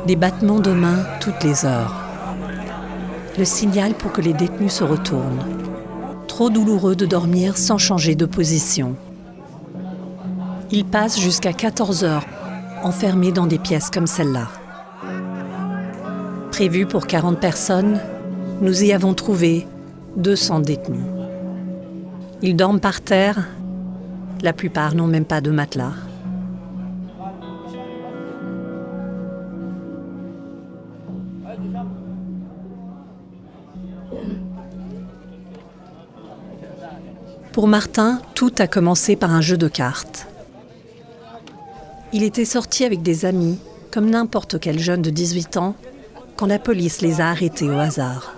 Des battements de mains toutes les heures. Le signal pour que les détenus se retournent. Trop douloureux de dormir sans changer de position. Ils passent jusqu'à 14 heures, enfermés dans des pièces comme celle-là. Prévu pour 40 personnes, nous y avons trouvé 200 détenus. Ils dorment par terre, la plupart n'ont même pas de matelas. Pour Martin, tout a commencé par un jeu de cartes. Il était sorti avec des amis, comme n'importe quel jeune de 18 ans, quand la police les a arrêtés au hasard.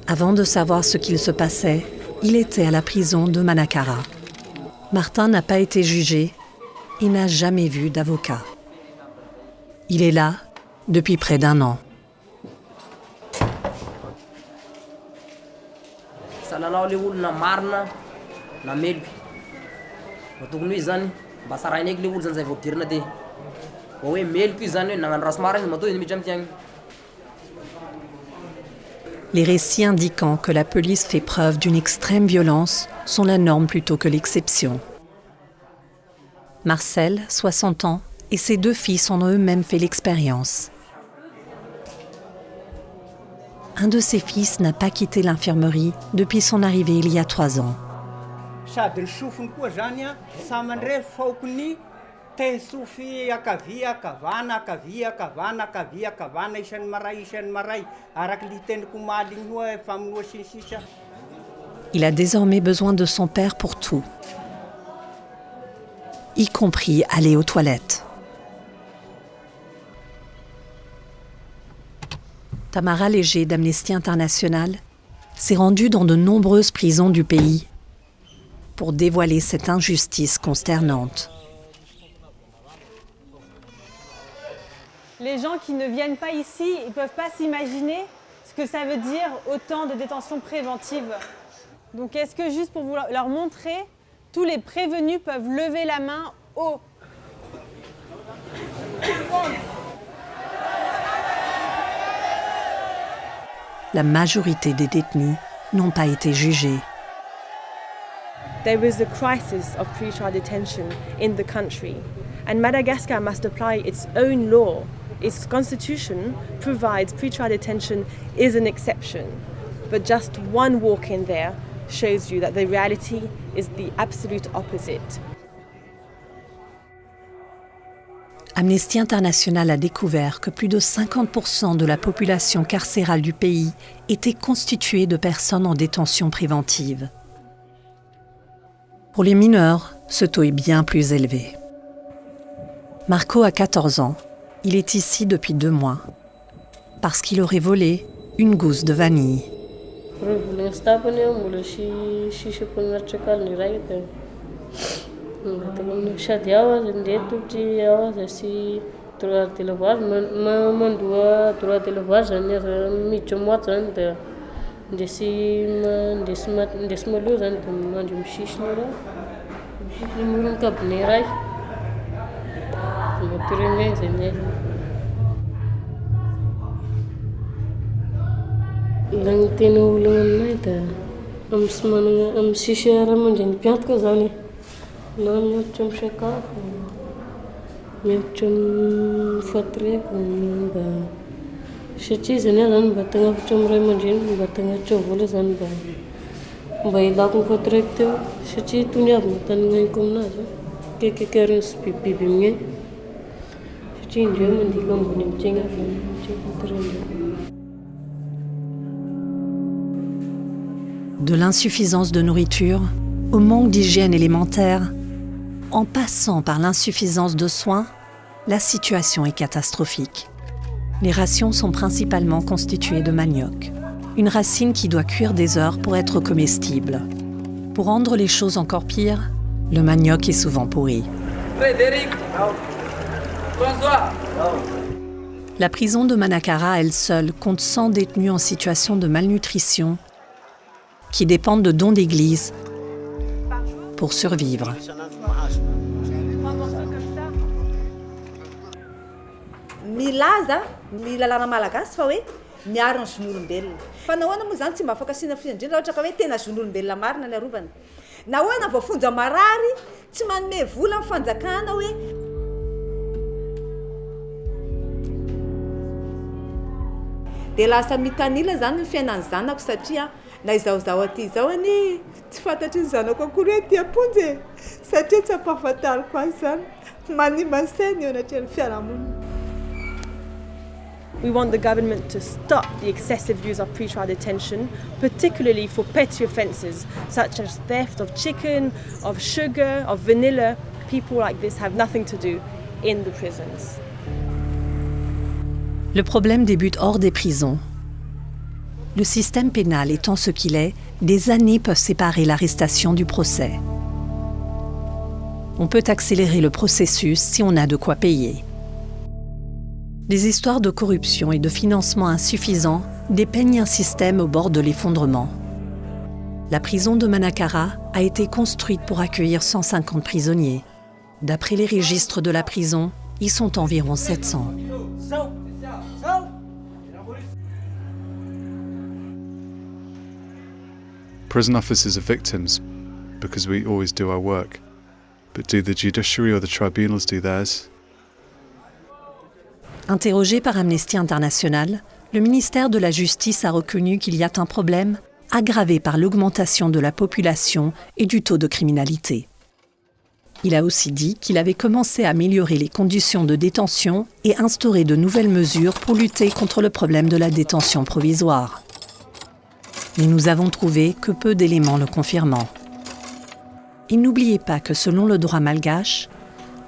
Avant de savoir ce qu'il se passait, il était à la prison de Manakara. Martin n'a pas été jugé et n'a jamais vu d'avocat. Il est là depuis près d'1 an. Les récits indiquant que la police fait preuve d'une extrême violence sont la norme plutôt que l'exception. Marcel, 60 ans, et ses 2 fils en ont eux-mêmes fait l'expérience. Un de ses fils n'a pas quitté l'infirmerie depuis son arrivée il y a 3 ans. Il a désormais besoin de son père pour tout, y compris aller aux toilettes. Tamara Léger d'Amnesty International s'est rendue dans de nombreuses prisons du pays pour dévoiler cette injustice consternante. Les gens qui ne viennent pas ici, ils ne peuvent pas s'imaginer ce que ça veut dire autant de détention préventive. Donc est-ce que juste pour vous leur montrer, tous les prévenus peuvent lever la main haut. La majorité des détenus n'ont pas été jugés. There is a crisis of pre-trial detention in the country, and Madagascar must apply its own law. Its constitution provides pre-trial detention is an exception, but just one walk in there shows you that the reality is the absolute opposite. Amnesty International a découvert que plus de 50% de la population carcérale du pays était constituée de personnes en détention préventive. Pour les mineurs, ce taux est bien plus élevé. Marco a 14 ans. Il est ici depuis 2 mois, parce qu'il aurait volé une gousse de vanille. Lang tena olana aminay da amin'ny sisy ara-mandray ny mpiantoka zany na miantotra amin'ny sakafo, miantotra amin'ny fatoreko mba satria zany zany mba tagnafatra amin'ny ray aman-dreny mba tagnafatra vola zany mba ilako ny fatoreko teo satria tony avy ny taninaiko aminazy kekekariny sy bibibiby amin'ay satria indreo mandika ambony amin'tegna fatorendreo. De l'insuffisance de nourriture au manque d'hygiène élémentaire, en passant par l'insuffisance de soins, la situation est catastrophique. Les rations sont principalement constituées de manioc. une racine qui doit cuire des heures pour être comestible. Pour rendre les choses encore pires, le manioc est souvent pourri. Frédéric, François. La prison de Manakara, elle seule, compte 100 détenus en situation de malnutrition qui dépendent de dons d'église pour survivre. Milaza ny lalàna malagasy fa hoe miaro ny zon'olombelona. Fa nahoana moa zany tsy mba afaka asiana fiandrina ohatra ka hoe tena zon'olombelona marina ny arovana. Nahoana voafonja marary tsy manome vola amin'ny fanjakana hoe dia lasa mitanila zany ny fiainan'ny zanako satria na izahozaho aty izao any tsy fantatry ny zanako akory hoe ty amponjy satria tsy ampahafantariko azy zany manimba ny sainy eo anatrany fiarahamonina. We want the government to stop the excessive use of pretrial detention, particularly for petty offences such as theft of chicken, of sugar, of vanilla. People like this have nothing to do in the prisons. Le problème débute hors des prisons. Le système pénal étant ce qu'il est, des années peuvent séparer l'arrestation du procès. On peut accélérer le processus si on a de quoi payer. Les histoires de corruption et de financement insuffisant dépeignent un système au bord de l'effondrement. La prison de Manakara a été construite pour accueillir 150 prisonniers. D'après les registres de la prison, ils sont environ 700. Prison officers are victims because we always do our work. But do the judiciary or the tribunals do theirs? Interrogé par Amnesty International, le ministère de la Justice a reconnu qu'il y a un problème aggravé par l'augmentation de la population et du taux de criminalité. Il a aussi dit qu'il avait commencé à améliorer les conditions de détention et instaurer de nouvelles mesures pour lutter contre le problème de la détention provisoire. Mais nous avons trouvé que peu d'éléments le confirmant. Et n'oubliez pas que selon le droit malgache,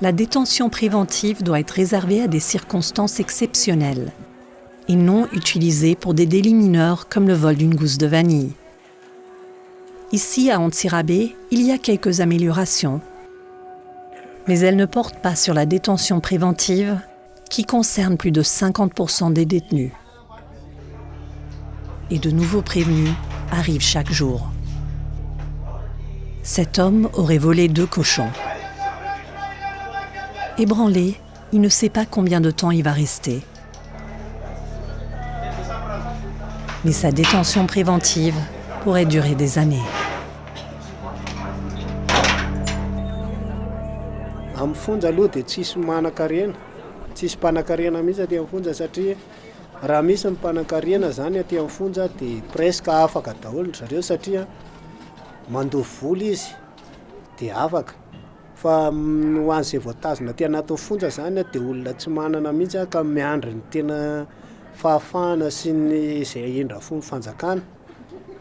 la détention préventive doit être réservée à des circonstances exceptionnelles et non utilisée pour des délits mineurs comme le vol d'une gousse de vanille. Ici, à Antsirabe, il y a quelques améliorations, mais elles ne portent pas sur la détention préventive qui concerne plus de 50% des détenus. Et de nouveaux prévenus arrivent chaque jour. Cet homme aurait volé 2 cochons. Ébranlé, il ne sait pas combien de temps il va rester. Mais sa détention préventive pourrait durer des années. Amin'ny fonja aloha dia tsisy manan-karena, tsisy mpanan-karena mihitsy aty amin'ny fonja satria raha misy ny mpanan-karena zany aty amin'ny fonja dia presque afaka daholo zareo satria mandovy vola izy dia afaka. Fa ho an'izay voatazona aty anaty fonja zany dia olona tsy manana mihitsy ka miandry ny tena fahafahana sy ny izay endra fomba fanjakana.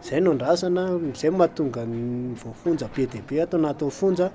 Izay no andrasana, izay mahatonga ny voafonja be dia be ato anaty fonja